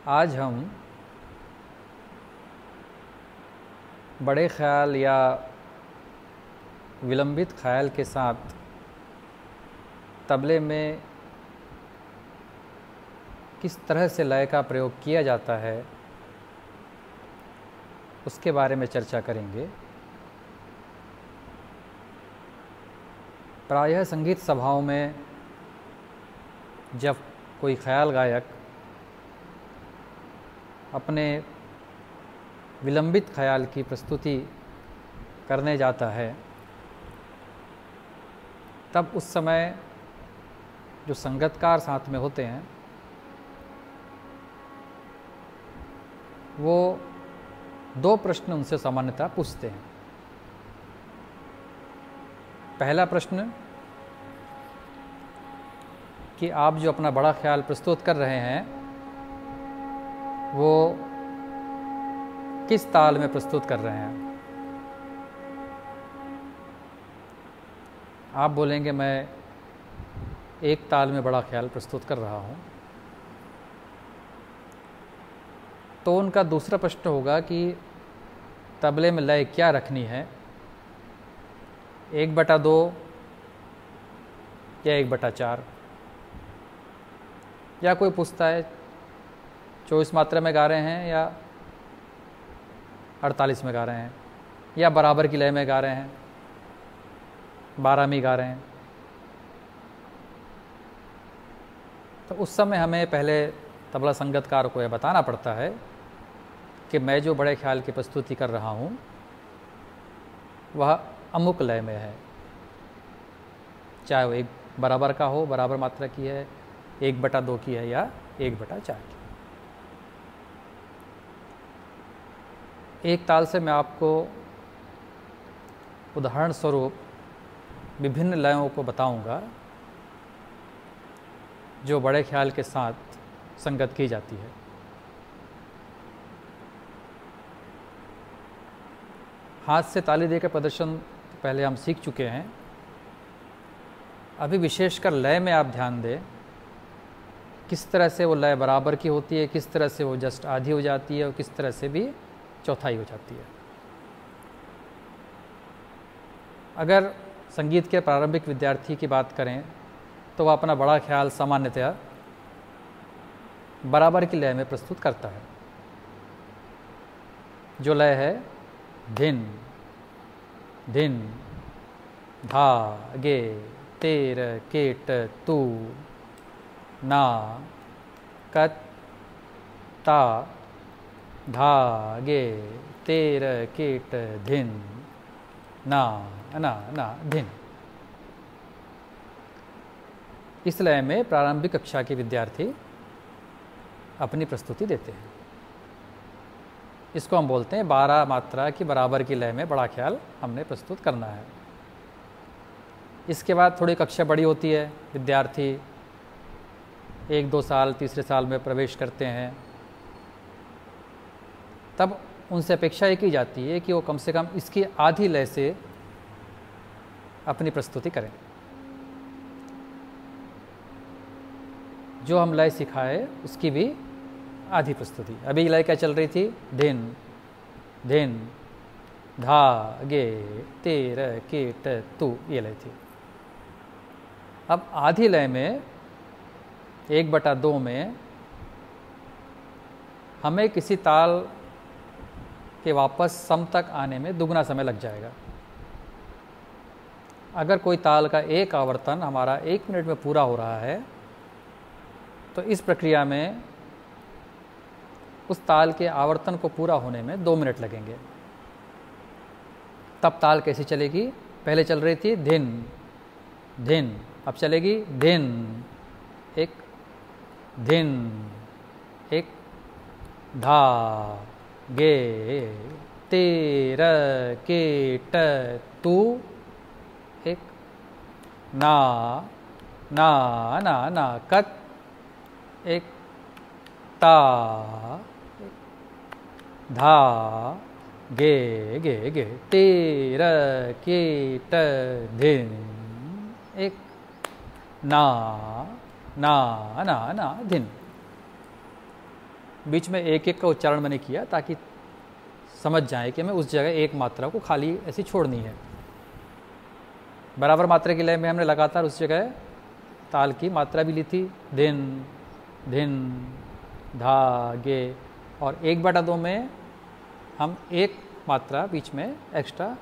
आज हम बड़े ख्याल या विलंबित ख्याल के साथ तबले में किस तरह से लय का प्रयोग किया जाता है उसके बारे में चर्चा करेंगे। प्रायः संगीत सभाओं में जब कोई ख्याल गायक अपने विलंबित ख्याल की प्रस्तुति करने जाता है तब उस समय जो संगतकार साथ में होते हैं वो दो प्रश्न उनसे सामान्यतः पूछते हैं। पहला प्रश्न कि आप जो अपना बड़ा ख्याल प्रस्तुत कर रहे हैं वो किस ताल में प्रस्तुत कर रहे हैं। आप बोलेंगे मैं एक ताल में बड़ा ख्याल प्रस्तुत कर रहा हूँ, तो उनका दूसरा प्रश्न होगा कि तबले में लय क्या रखनी है, 1/2 या 1/4, या कोई पूछता है 24 मात्रा में गा रहे हैं या 48 में गा रहे हैं, या बराबर की लय में गा रहे हैं, 12 में गा रहे हैं। तो उस समय हमें पहले तबला संगतकार को यह बताना पड़ता है कि मैं जो बड़े ख्याल की प्रस्तुति कर रहा हूँ वह अमुक लय में है, चाहे वो एक बराबर का हो, बराबर मात्रा की है, 1/2 की है या 1/4 की। एक ताल से मैं आपको उदाहरण स्वरूप विभिन्न लयों को बताऊंगा जो बड़े ख्याल के साथ संगत की जाती है। हाथ से ताली देकर प्रदर्शन पहले हम सीख चुके हैं। अभी विशेषकर लय में आप ध्यान दें, किस तरह से वो लय बराबर की होती है, किस तरह से वो जस्ट आधी हो जाती है और किस तरह से भी चौथाई हो जाती है। अगर संगीत के प्रारंभिक विद्यार्थी की बात करें तो वह अपना बड़ा ख्याल सामान्यतया बराबर की लय में प्रस्तुत करता है। जो लय है धिन धिन धा गे तेर केट तू ना कत ता धा गे तेर केट धिन ना ना ना धिन। इस लय में प्रारंभिक कक्षा के विद्यार्थी अपनी प्रस्तुति देते हैं। इसको हम बोलते हैं 12 मात्रा की बराबर की लय में बड़ा ख्याल हमने प्रस्तुत करना है। इसके बाद थोड़ी कक्षा बड़ी होती है, विद्यार्थी 1-2 साल, तीसरे साल में प्रवेश करते हैं, तब उनसे अपेक्षा ये की जाती है कि वो कम से कम इसकी आधी लय से अपनी प्रस्तुति करें। जो हम लय सिखाए उसकी भी आधी प्रस्तुति। अभी लय क्या चल रही थी, धिन धिन धा गे तेर केट तू, ये लय थी। अब आधी लय में 1/2 में हमें किसी ताल के वापस सम तक आने में दुगना समय लग जाएगा। अगर कोई ताल का एक आवर्तन हमारा 1 मिनट में पूरा हो रहा है तो इस प्रक्रिया में उस ताल के आवर्तन को पूरा होने में 2 मिनट लगेंगे। तब ताल कैसी चलेगी, पहले चल रही थी धिन धिन, अब चलेगी धिन एक धिन एक धा गे तेर केट तू एक ना ना ना ना कत एक ता धा गे गे गे तेर केट धिन एक ना ना ना ना धिन। बीच में एक एक का उच्चारण मैंने किया ताकि समझ जाए कि हमें उस जगह एक मात्रा को खाली ऐसी छोड़नी है। बराबर मात्रा की लय में हमने लगातार उस जगह ताल की मात्रा भी ली थी, धिन धिन धा गे, और 1/2 में हम एक मात्रा बीच में एक्स्ट्रा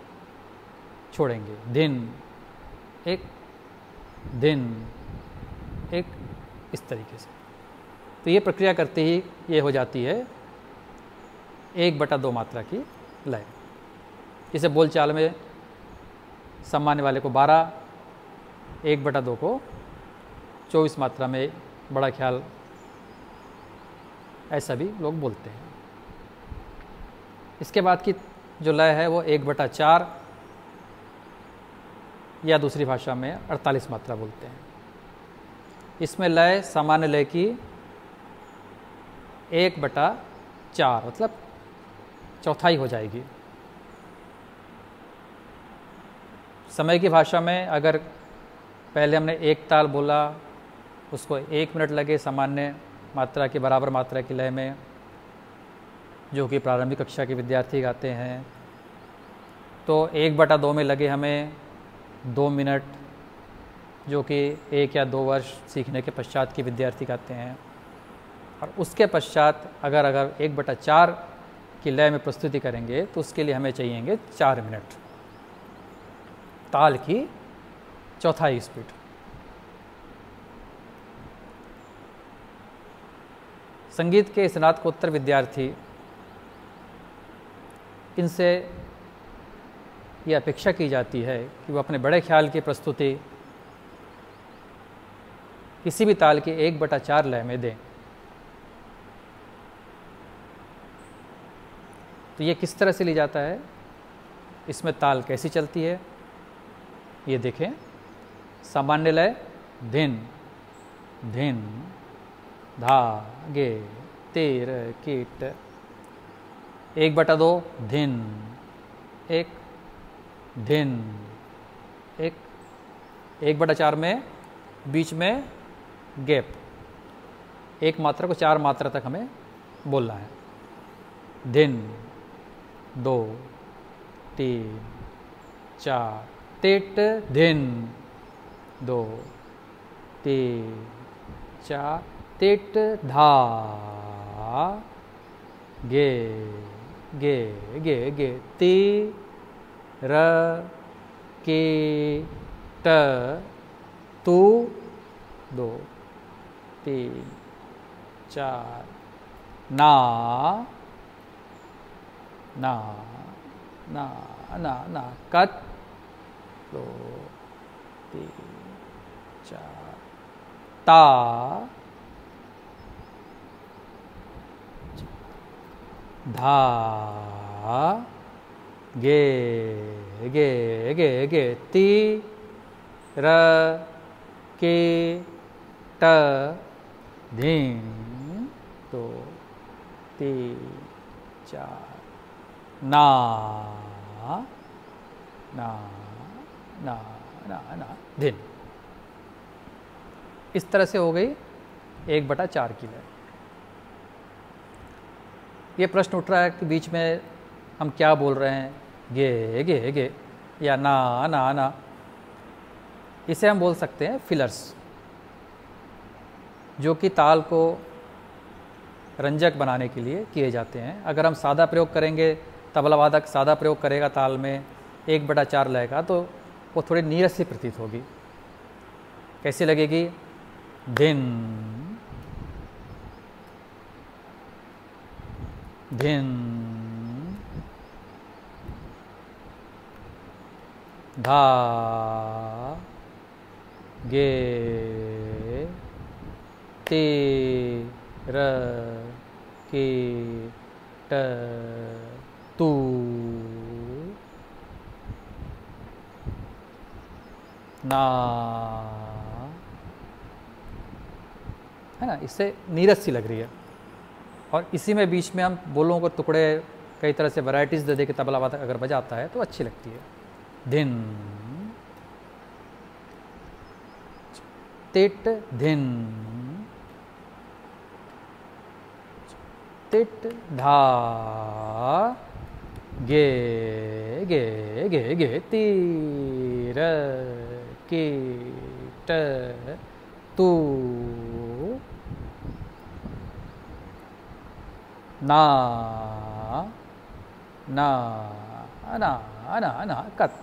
छोड़ेंगे, धिन एक इस तरीके से। तो ये प्रक्रिया करते ही ये हो जाती है 1/2 मात्रा की लय। इसे बोलचाल में सामान्य वाले को 12, 1/2 को 24 मात्रा में बड़ा ख्याल, ऐसा भी लोग बोलते हैं। इसके बाद की जो लय है वो 1/4 या दूसरी भाषा में 48 मात्रा बोलते हैं। इसमें लय सामान्य लय की 1/4 मतलब चौथाई हो जाएगी। समय की भाषा में अगर पहले हमने एक ताल बोला, उसको 1 मिनट लगे सामान्य मात्रा के बराबर मात्रा की लय में, जो कि प्रारंभिक कक्षा के विद्यार्थी गाते हैं, तो 1/2 में लगे हमें 2 मिनट, जो कि 1 या 2 वर्ष सीखने के पश्चात के विद्यार्थी गाते हैं। और उसके पश्चात अगर 1/4 की लय में प्रस्तुति करेंगे तो उसके लिए हमें चाहिएंगे 4 मिनट, ताल की चौथाई स्पीड। संगीत के स्नातकोत्तर विद्यार्थी, इनसे ये अपेक्षा की जाती है कि वो अपने बड़े ख्याल की प्रस्तुति किसी भी ताल की 1/4 लय में दें। तो ये किस तरह से ली जाता है, इसमें ताल कैसी चलती है ये देखें। सामान्य लय धिन धिन धा गे तेर कीट, 1/2 धिन एक धिन एक, 1/4 में बीच में गैप, एक मात्रा को 4 मात्रा तक हमें बोलना है। धिन 2 3 4, तिट धिन 2 3 4, तिट धा गे गे गे गे, ती र के ट तू 2 3 4, ना ना ना ना ना, कत 2 3 4, ता धा गे गे गे गे, ती र के ट धिन 2 3 4, ना ना ना ना ना धिन। इस तरह से हो गई 1/4 की लय। ये प्रश्न उठ रहा है कि बीच में हम क्या बोल रहे हैं, गे गे गे या ना ना ना। इसे हम बोल सकते हैं फिलर्स, जो कि ताल को रंजक बनाने के लिए किए जाते हैं। अगर हम सादा प्रयोग करेंगे, तबला वादक सादा प्रयोग करेगा ताल में 1/4 लय का, तो वो थोड़ी नीरस सी प्रतीत होगी। कैसी लगेगी, धिन धिन धा गे ते र के ट तू ना, है ना। इससे नीरस सी लग रही है। और इसी में बीच में हम बोलों को टुकड़े कई तरह से वैरायटीज़ दे दे के तबला वादक अगर बजाता है तो अच्छी लगती है। धिन तिट धिन तिट धा गे गे गे गे तीर कीट तू ना ना ना ना ना कत।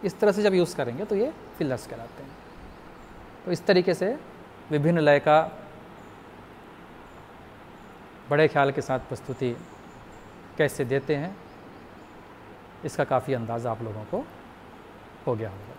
इस तरह से जब यूज़ करेंगे तो ये फिलर्स कहलाते हैं। तो इस तरीके से विभिन्न लय का बड़े ख्याल के साथ प्रस्तुति कैसे देते हैं, इसका काफ़ी अंदाज़ा आप लोगों को हो गया होगा।